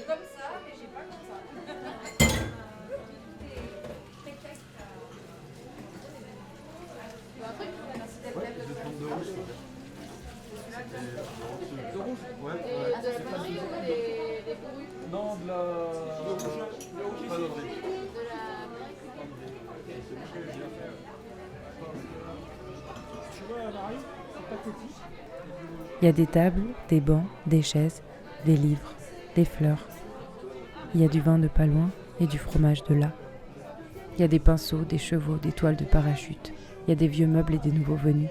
comme ça, mais j'ai pas comme ça. De rouge. Ouais. De la pannerie ou des bourrus? Non, de la... Pas de riz. De la... Tu vois, Marie, c'est pathétique. Il y a des tables, des bancs, des chaises, des livres, des fleurs. Il y a du vin de pas loin et du fromage de là. Il y a des pinceaux, des chevaux, des toiles de parachute. Il y a des vieux meubles et des nouveaux venus.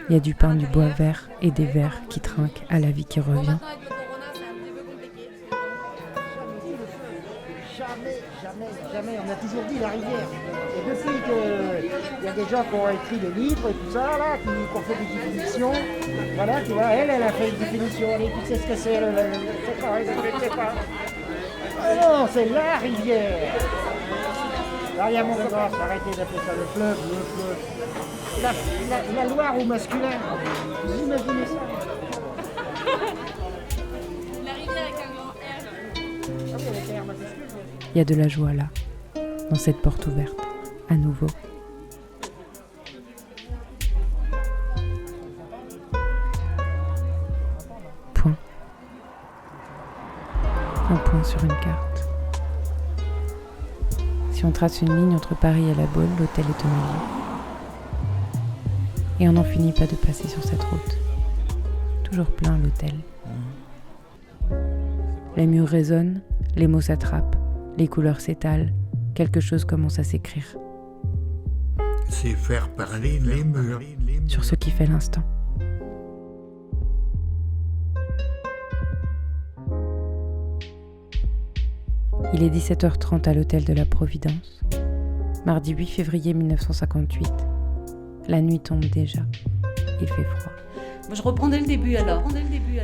Il y a du pain, du bois vert et des verres qui trinquent à la vie qui revient. Maintenant, avec le corona, c'est un petit peu compliqué. Jamais. On a toujours dit la rivière. Et depuis qu'il y a des gens qui ont écrit des livres et tout ça, là, qui ont fait des définitions, voilà, tu vois, elle a fait une définition. Allez, tu sais ce que c'est, c'est pareil, je ne sais pas. Ah non, c'est la rivière. Là, il y a mon gosse, arrêtez d'appeler ça le fleuve. La Loire au masculin. Vous imaginez ça? La rivière avec un grand R. Ah oui, avec un R majuscule. Il y a de la joie là, dans cette porte ouverte, à nouveau. Point. Un point sur une carte. Si on trace une ligne entre Paris et La Baule, l'hôtel est au milieu. Et on n'en finit pas de passer sur cette route. Toujours plein l'hôtel. Les murs résonnent, les mots s'attrapent, les couleurs s'étalent, quelque chose commence à s'écrire. C'est faire parler les murs. Sur ce qui fait l'instant. Il est 17h30 à l'hôtel de la Providence. Mardi 8 février 1958. La nuit tombe déjà. Il fait froid. Je reprends dès le début alors.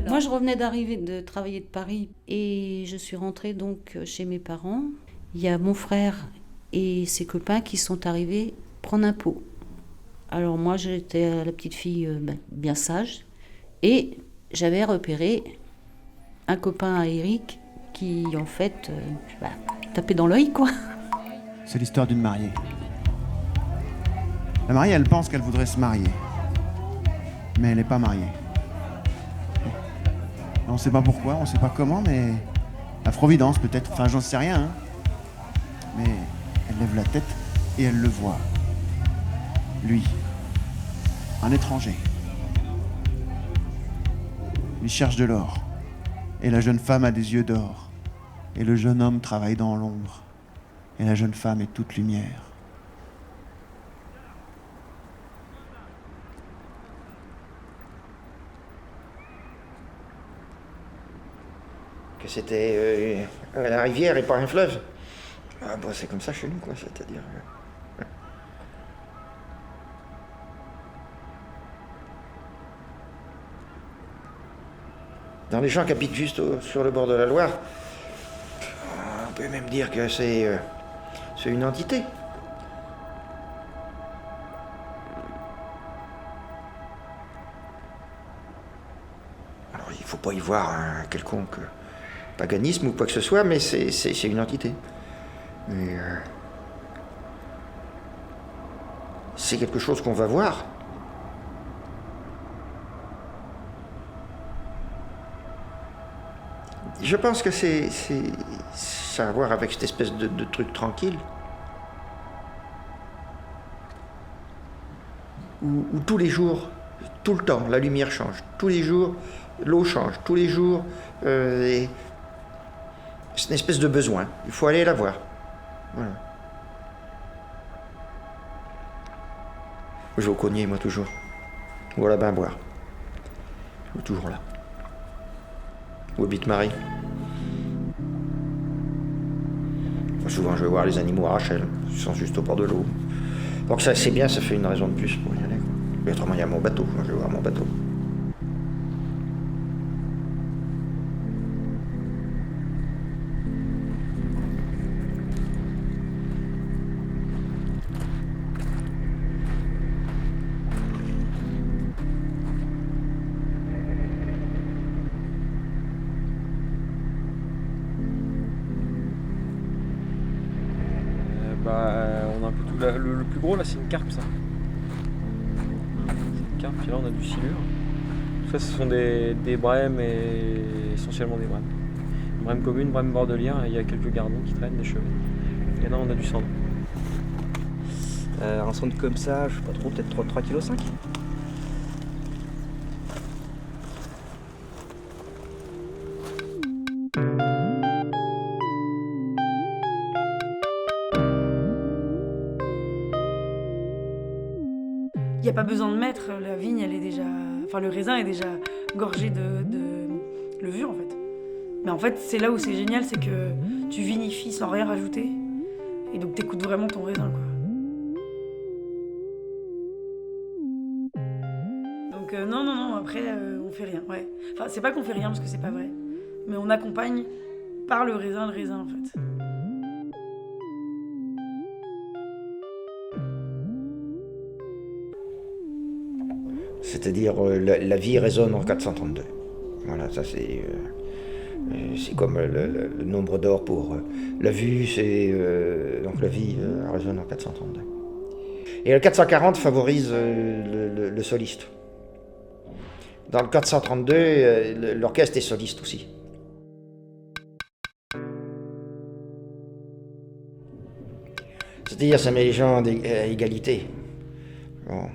Moi, je revenais d'arriver de travailler de Paris et je suis rentrée donc chez mes parents. Il y a mon frère et ses copains qui sont arrivés prendre un pot. Alors moi, j'étais la petite fille bien sage et j'avais repéré un copain à Eric qui en fait tapait dans l'œil quoi. C'est l'histoire d'une mariée. La mariée, elle pense qu'elle voudrait se marier. Mais elle n'est pas mariée. On ne sait pas pourquoi, on ne sait pas comment, mais la Providence peut-être, enfin j'en sais rien. Hein. Mais elle lève la tête et elle le voit. Lui, un étranger. Il cherche de l'or. Et la jeune femme a des yeux d'or. Et le jeune homme travaille dans l'ombre. Et la jeune femme est toute lumière. Que c'était la rivière et pas un fleuve. Ah bah c'est comme ça chez nous quoi, c'est-à-dire... Dans les gens qui habitent juste sur le bord de la Loire, on peut même dire que c'est une entité. Alors il ne faut pas y voir un quelconque paganisme ou quoi que ce soit, mais c'est une entité. Mais c'est quelque chose qu'on va voir. Je pense que ça a à voir avec cette espèce de truc tranquille. Où tous les jours, tout le temps, la lumière change. Tous les jours, l'eau change. Tous les jours, c'est une espèce de besoin. Il faut aller la voir. Voilà. Je vais au Cognier, moi, toujours. Ou à la Bain-Boire. Je vais toujours là. Où habite Marie. Enfin, souvent, je vais voir les animaux à Rachel. Ils sont juste au bord de l'eau. Donc ça, c'est bien, ça fait une raison de plus pour y aller. Mais autrement, il y a mon bateau. Moi, je vais voir mon bateau. Le plus gros là c'est une carpe ça. C'est une carpe, puis là on a du silure. Tout ça ce sont des brèmes et essentiellement des brèmes. Brème commune, brème bordelière, et il y a quelques gardons qui traînent, des chevets. Et là on a du cendre. Un cendre comme ça, je sais pas trop, peut-être 3,5 kg. Il n'y a pas besoin de mettre, la vigne, elle est déjà... Enfin, le raisin est déjà gorgé de levure, en fait. Mais en fait, c'est là où c'est génial, c'est que tu vinifies sans rien rajouter. Et donc, t'écoutes vraiment ton raisin, quoi. Donc, non, après, on fait rien, ouais. Enfin, c'est pas qu'on fait rien, parce que c'est pas vrai. Mais on accompagne par le raisin, en fait. C'est-à-dire la vie résonne en 432. Voilà, ça c'est comme le nombre d'or pour la vue, donc la vie résonne en 432. Et le 440 favorise le soliste. Dans le 432, l'orchestre est soliste aussi. C'est-à-dire ça met les gens à égalité. Bon.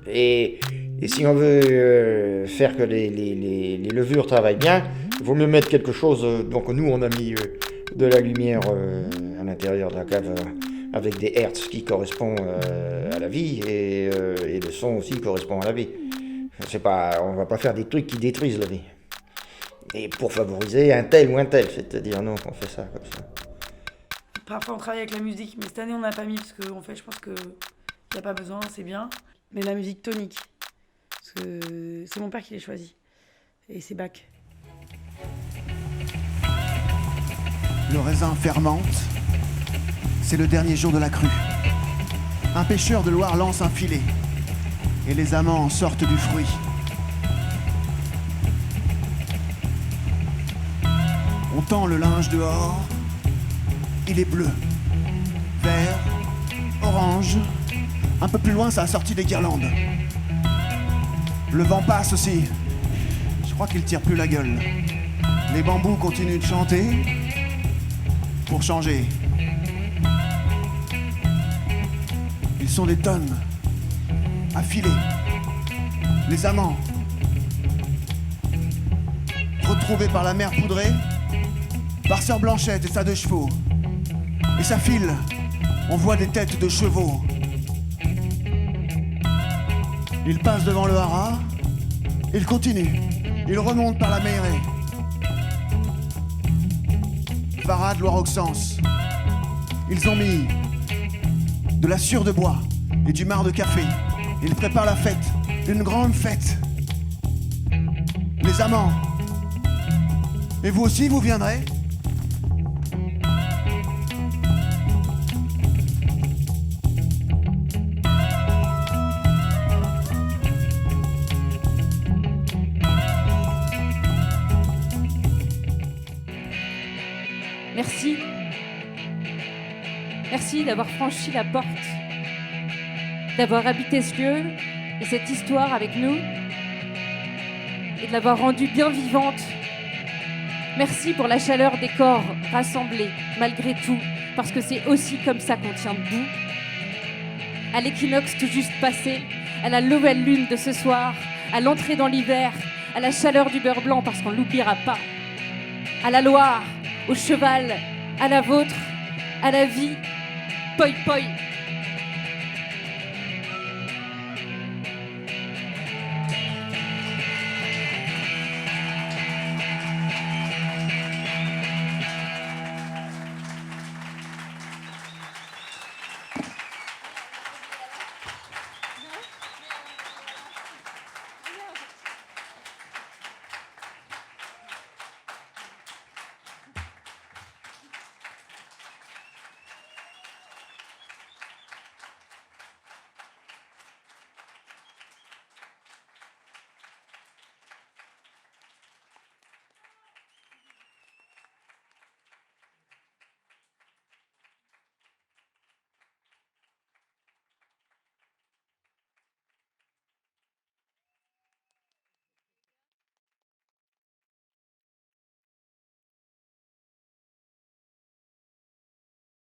Et si on veut faire que les levures travaillent bien, il vaut mieux mettre quelque chose. Donc nous, on a mis de la lumière à l'intérieur de la cave avec des hertz qui correspondent à la vie et le son aussi correspond à la vie. On va pas faire des trucs qui détruisent la vie. Et pour favoriser un tel ou un tel, c'est-à-dire non, on fait ça comme ça. Parfois on travaille avec la musique, mais cette année on n'a pas mis parce qu'en fait je pense qu'il n'y a pas besoin, c'est bien. Mais la musique tonique, parce que c'est mon père qui l'a choisi. Et c'est Bach. Le raisin fermente. C'est le dernier jour de la crue. Un pêcheur de Loire lance un filet. Et les amants sortent du fruit. On tend le linge dehors. Il est bleu, vert, orange. Un peu plus loin, ça a sorti des guirlandes. Le vent passe aussi. Je crois qu'il tire plus la gueule. Les bambous continuent de chanter. Pour changer. Ils sont des tonnes. Affilés. Les amants. Retrouvés par la mer poudrée. Par Sœur Blanchette et sa 2 chevaux. Et ça file. On voit des têtes de chevaux. Il passe devant le haras, il continue, il remonte par la Meyrée. Farade, Loire-Auxence. Ils ont mis de la sciure de bois et du marc de café. Ils préparent la fête, une grande fête. Les amants. Et vous aussi, vous viendrez ? Merci. Merci d'avoir franchi la porte, d'avoir habité ce lieu et cette histoire avec nous et de l'avoir rendue bien vivante. Merci pour la chaleur des corps rassemblés malgré tout, parce que c'est aussi comme ça qu'on tient debout. À l'équinoxe tout juste passé, à la nouvelle lune de ce soir, à l'entrée dans l'hiver, à la chaleur du beurre blanc parce qu'on ne l'oubliera pas, à la Loire, au cheval, à la vôtre, à la vie, poi poi.